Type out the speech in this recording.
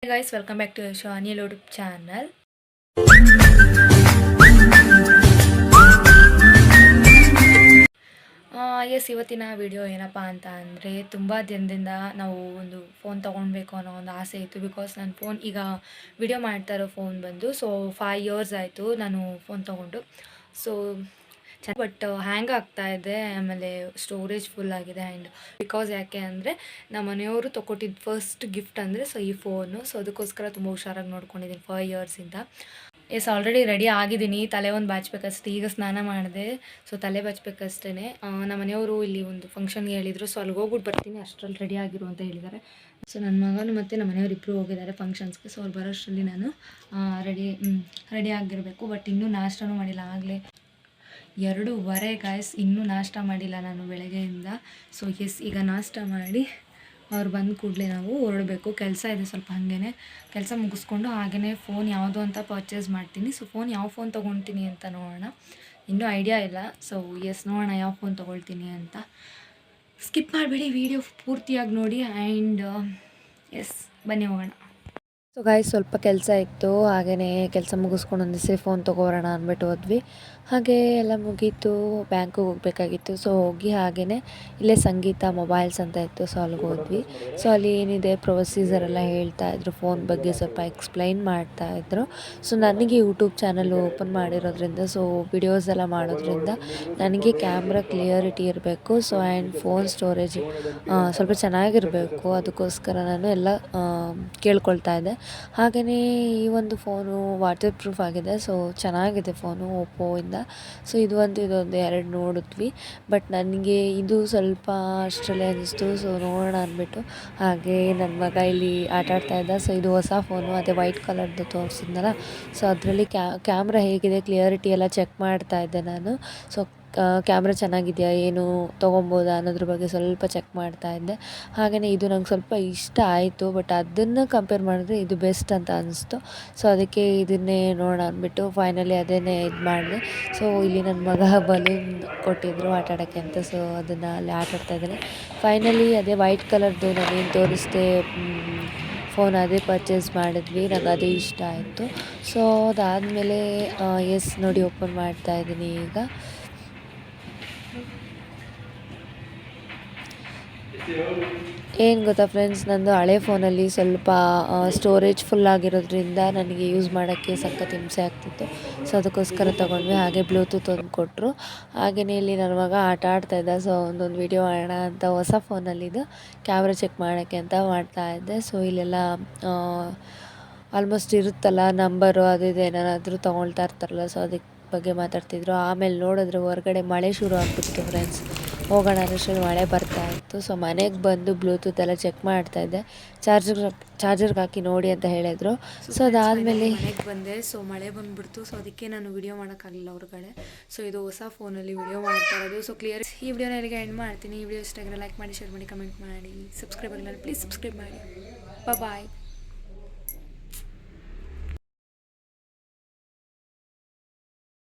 Hey guys, welcome back to Shani YouTube channel. Yes ಇವತ್ತಿನ video ಏನಪ್ಪ ಅಂತ ಅಂದರೆ ತುಂಬ ದಿನದಿಂದ ನಾವು ಒಂದು ಫೋನ್ ತೊಗೊಳ್ಬೇಕು ಅನ್ನೋ ಒಂದು ಆಸೆ ಇತ್ತು. ಬಿಕಾಸ್ ನನ್ನ ಫೋನ್ ಈಗ ವಿಡಿಯೋ ಮಾಡ್ತಾ ಇರೋ ಫೋನ್ ಬಂದು 5 ಇಯರ್ಸ್ ಆಯಿತು ನಾನು ಫೋನ್ ತೊಗೊಂಡು. ಸೊ ಬಟ್ ಹ್ಯಾಂಗ್ ಆಗ್ತಾ ಇದೆ, ಆಮೇಲೆ ಸ್ಟೋರೇಜ್ ಫುಲ್ ಆಗಿದೆ. ಆ್ಯಂಡ್ ಬಿಕಾಸ್ ಯಾಕೆ ಅಂದರೆ ನಮ್ಮ ಮನೆಯವರು ತೊಗೊಟ್ಟಿದ್ದು ಫಸ್ಟ್ ಗಿಫ್ಟ್ ಅಂದರೆ ಈ ಫೋನು. ಸೊ ಅದಕ್ಕೋಸ್ಕರ ತುಂಬ ಹುಷಾರಾಗಿ ನೋಡ್ಕೊಂಡಿದ್ದೀನಿ 5 ಇಯರ್ಸಿಂದ. ಆಲ್ರೆಡಿ ರೆಡಿ ಆಗಿದ್ದೀನಿ, ತಲೆ ಒಂದು ಬಾಚಬೇಕಷ್ಟೇ. ಈಗ ಸ್ನಾನ ಮಾಡಿದೆ, ಸೊ ತಲೆ ಬಾಚಬೇಕಷ್ಟೇ. ನಮ್ಮ ಮನೆಯವರು ಇಲ್ಲಿ ಒಂದು ಫಂಕ್ಷನ್ಗೆ ಹೇಳಿದರು, ಸೊ ಅಲ್ಲಿಗೆ ಹೋಗ್ಬಿಟ್ಟು ಬರ್ತೀನಿ, ಅಷ್ಟರಲ್ಲಿ ರೆಡಿ ಆಗಿರು ಅಂತ ಹೇಳಿದ್ದಾರೆ. ಸೊ ನನ್ನ ಮಗನು ಮತ್ತು ನಮ್ಮ ಮನೆಯವರು ಇಬ್ಬರು ಹೋಗಿದ್ದಾರೆ ಫಂಕ್ಷನ್ಸ್ಗೆ. ಸೊ ಅವ್ರು ಬರೋಷ್ಟರಲ್ಲಿ ನಾನು ರೆಡಿ ಆಗಿರಬೇಕು. ಬಟ್ ಇನ್ನೂ ನಾಷ್ಟನೂ ಮಾಡಿಲ್ಲ, ಆಗಲೇ 2:15 ಗಾಯ್ಸ್, ಇನ್ನೂ ನಾಷ್ಟ ಮಾಡಿಲ್ಲ ನಾನು ಬೆಳಗ್ಗೆಯಿಂದ. ಸೊ ಈಗ ನಾಷ್ಟ ಮಾಡಿ ಅವ್ರು ಬಂದ ಕೂಡಲೇ ನಾವು ಹೊರಡಬೇಕು. ಕೆಲಸ ಇದೆ ಸ್ವಲ್ಪ, ಹಾಗೇ ಕೆಲಸ ಮುಗಿಸ್ಕೊಂಡು ಹಾಗೆಯೇ ಫೋನ್ ಯಾವುದು ಅಂತ ಪರ್ಚೇಸ್ ಮಾಡ್ತೀನಿ. ಸೊ ಫೋನ್ ಯಾವ ಫೋನ್ ತೊಗೊಳ್ತೀನಿ ಅಂತ ನೋಡೋಣ, ಇನ್ನೂ ಐಡಿಯಾ ಇಲ್ಲ. ಸೊ ನೋಡೋಣ ಯಾವ ಫೋನ್ ತೊಗೊಳ್ತೀನಿ ಅಂತ. ಸ್ಕಿಪ್ ಮಾಡಿಬಿಡಿ, ವಿಡಿಯೋ ಪೂರ್ತಿಯಾಗಿ ನೋಡಿ. ಆ್ಯಂಡ್ ಬನ್ನಿ ಹೋಗೋಣ. ಸೊ ಗಾಯ್ಸ್, ಸ್ವಲ್ಪ ಕೆಲಸ ಇತ್ತು, ಹಾಗೆಯೇ ಕೆಲಸ ಮುಗಿಸ್ಕೊಂಡು ಒಂದಿವ್ಸ ಫೋನ್ ತೊಗೊಬರೋಣ ಅಂದ್ಬಿಟ್ಟು ಹೋದ್ವಿ. ಹಾಗೆ ಎಲ್ಲ ಮುಗೀತು, ಬ್ಯಾಂಕಿಗೆ ಹೋಗಬೇಕಾಗಿತ್ತು. ಸೊ ಹೋಗಿ ಹಾಗೆಯೇ ಇಲ್ಲೇ ಸಂಗೀತ ಮೊಬೈಲ್ಸ್ ಅಂತ ಇತ್ತು, ಸೊ ಅಲ್ಲಿಗೆ ಹೋದ್ವಿ. ಸೊ ಅಲ್ಲಿ ಏನಿದೆ ಪ್ರೊಸೀಜರ್ ಎಲ್ಲ ಹೇಳ್ತಾಯಿದ್ರು, ಫೋನ್ ಬಗ್ಗೆ ಸ್ವಲ್ಪ ಎಕ್ಸ್ಪ್ಲೈನ್ ಮಾಡ್ತಾಯಿದ್ರು. ಸೊ ನನಗೆ ಯೂಟ್ಯೂಬ್ ಚಾನಲ್ ಓಪನ್ ಮಾಡಿರೋದ್ರಿಂದ, ಸೊ ವಿಡಿಯೋಸ್ ಎಲ್ಲ ಮಾಡೋದ್ರಿಂದ ನನಗೆ ಕ್ಯಾಮ್ರಾ ಕ್ಲಿಯರಿಟಿ ಇರಬೇಕು. ಸೊ ಆ್ಯಂಡ್ ಫೋನ್ ಸ್ಟೋರೇಜ್ ಸ್ವಲ್ಪ ಚೆನ್ನಾಗಿರಬೇಕು, ಅದಕ್ಕೋಸ್ಕರ ನಾನು ಎಲ್ಲ ಕೇಳ್ಕೊಳ್ತಾ ಇದ್ದೆ. ಹಾಗೆಯೇ ಈ ಒಂದು ಫೋನು ವಾಟರ್ ಪ್ರೂಫ್ ಆಗಿದೆ, ಸೊ ಚೆನ್ನಾಗಿದೆ ಫೋನು ಓಪ್ಪೋಯಿಂದ. ಸೊ ಇದೊಂದು 2 ನೋಡಿದ್ವಿ, ಬಟ್ ನನಗೆ ಇದು ಸ್ವಲ್ಪ ಅಷ್ಟರಲ್ಲೇ ಅನ್ನಿಸ್ತು. ಸೊ ನೋಡೋಣ ಅಂದ್ಬಿಟ್ಟು ಹಾಗೆ ನನ್ನ ಮಗ ಇಲ್ಲಿ ಆಟಾಡ್ತಾ ಇದ್ದ. ಸೊ ಇದು ಹೊಸ ಫೋನು, ಅದೇ ವೈಟ್ ಕಲರ್ದು ತೋರಿಸಿದ್ನಲ್ಲ, ಸೊ ಅದರಲ್ಲಿ ಕ್ಯಾಮ್ರಾ ಹೇಗಿದೆ ಕ್ಲಿಯರಿಟಿ ಎಲ್ಲ ಚೆಕ್ ಮಾಡ್ತಾ ಇದ್ದೆ ನಾನು. ಸೊ ಕ್ಯಾಮ್ರಾ ಚೆನ್ನಾಗಿದೆಯಾ, ಏನು ತೊಗೊಬೋದಾ ಅನ್ನೋದ್ರ ಬಗ್ಗೆ ಸ್ವಲ್ಪ ಚೆಕ್ ಮಾಡ್ತಾ ಇದ್ದೆ. ಹಾಗೆಯೇ ಇದು ನಂಗೆ ಸ್ವಲ್ಪ ಇಷ್ಟ ಆಯಿತು, ಬಟ್ ಅದನ್ನು ಕಂಪೇರ್ ಮಾಡಿದ್ರೆ ಇದು ಬೆಸ್ಟ್ ಅಂತ ಅನಿಸ್ತು. ಸೊ ಅದಕ್ಕೆ ಇದನ್ನೇ ನೋಡೋಣ ಅಂದ್ಬಿಟ್ಟು ಫೈನಲಿ ಅದನ್ನೇ ಇದು ಮಾಡಿದೆ. ಸೊ ಇಲ್ಲಿ ನನ್ನ ಮಗ ಬಲೂನ್ ಕೊಟ್ಟಿದ್ದರು ಆಟಾಡೋಕ್ಕೆ ಅಂತ, ಸೊ ಅದನ್ನು ಅಲ್ಲಿ ಆಟಾಡ್ತಾ ಇದ್ದಾನೆ. ಫೈನಲಿ ಅದೇ ವೈಟ್ ಕಲರ್ದು ನಾನೇನು ತೋರಿಸ್ದೆ ಫೋನ್, ಅದೇ ಪರ್ಚೇಸ್ ಮಾಡಿದ್ವಿ. ನನಗೆ ಅದೇ ಇಷ್ಟ ಆಯಿತು. ಸೊ ಅದಾದಮೇಲೆ ನೋಡಿ ಓಪನ್ ಮಾಡ್ತಾಯಿದ್ದೀನಿ ಈಗ. ಏನು ಗೊತ್ತಾ ಫ್ರೆಂಡ್ಸ್, ನಂದು ಹಳೆ ಫೋನಲ್ಲಿ ಸ್ವಲ್ಪ ಸ್ಟೋರೇಜ್ ಫುಲ್ ಆಗಿರೋದ್ರಿಂದ ನನಗೆ ಯೂಸ್ ಮಾಡೋಕ್ಕೆ ಸಖತ್ ಹಿಂಸೆ ಆಗ್ತಿತ್ತು. ಸೊ ಅದಕ್ಕೋಸ್ಕರ ತೊಗೊಂಡ್ವಿ. ಹಾಗೆ ಬ್ಲೂಟೂತ್ ಒಂದು ಕೊಟ್ಟರು. ಹಾಗೆಯೇ ಇಲ್ಲಿ ನನ್ನ ಮಗ ಆಟ ಆಡ್ತಾಯಿದ್ದ. ಸೊ ಒಂದೊಂದು ವೀಡಿಯೋ ಮಾಡೋಣ ಅಂತ ಹೊಸ ಫೋನಲ್ಲಿದ್ದು ಕ್ಯಾಮ್ರಾ ಚೆಕ್ ಮಾಡೋಕ್ಕೆ ಅಂತ ಮಾಡ್ತಾಯಿದ್ದೆ. ಸೊ ಇಲ್ಲೆಲ್ಲ ಆಲ್ಮೋಸ್ಟ್ ಇರುತ್ತಲ್ಲ ನಂಬರು, ಅದು ಇದು ಏನಾದರೂ ತೊಗೊಳ್ತಾ ಇರ್ತಾರಲ್ಲ, ಸೊ ಅದಕ್ಕೆ ಬಗ್ಗೆ ಮಾತಾಡ್ತಿದ್ರು. ಆಮೇಲೆ ನೋಡಿದ್ರೆ ಹೊರಗಡೆ ಮಳೆ ಶುರು ಆಗ್ಬಿಟ್ಟಿತ್ತು ಫ್ರೆಂಡ್ಸ್. ಹೋಗೋಣ ಅನ್ನೋಷ್ಟರಲ್ಲಿ ಮಳೆ ಬರ್ತಾ ಇತ್ತು. ಸೊ ಮನೆಗೆ ಬಂದು ಬ್ಲೂಟೂತ್ ಎಲ್ಲ ಚೆಕ್ ಮಾಡ್ತಾಯಿದ್ದೆ, ಚಾರ್ಜರ್ಗೆ ಹಾಕಿ ನೋಡಿ ಅಂತ ಹೇಳಿದ್ರು. ಸೊ ಅದಾದಮೇಲೆ ಮನೆಗೆ ಬಂದೆ. ಸೊ ಮಳೆ ಬಂದುಬಿಡ್ತು, ಸೊ ಅದಕ್ಕೆ ನಾನು ವಿಡಿಯೋ ಮಾಡೋಕ್ಕಾಗಲಿಲ್ಲ ಹೊರಗಡೆ. ಸೊ ಇದು ಹೊಸ ಫೋನಲ್ಲಿ ವಿಡಿಯೋ ಮಾಡ್ತಾ ಇರೋದು. ಸೊ ಕ್ಲಿಯರ್ ಈ ವಿಡಿಯೋನ ಎಲ್ಲಿಗೆ ಎಂಡ್ ಮಾಡ್ತೀನಿ. ಈ ವಿಡಿಯೋ ಇಷ್ಟ ಆಗಿದ್ರೆ ಲೈಕ್ ಮಾಡಿ, ಶೇರ್ ಮಾಡಿ, ಕಮೆಂಟ್ ಮಾಡಿ, ಸಬ್ಸ್ಕ್ರೈಬ್ ಆಗಿಲ್ಲ ಪ್ಲೀಸ್ ಸಬ್ಸ್ಕ್ರೈಬ್ ಮಾಡಿ. ಬಾಯ್.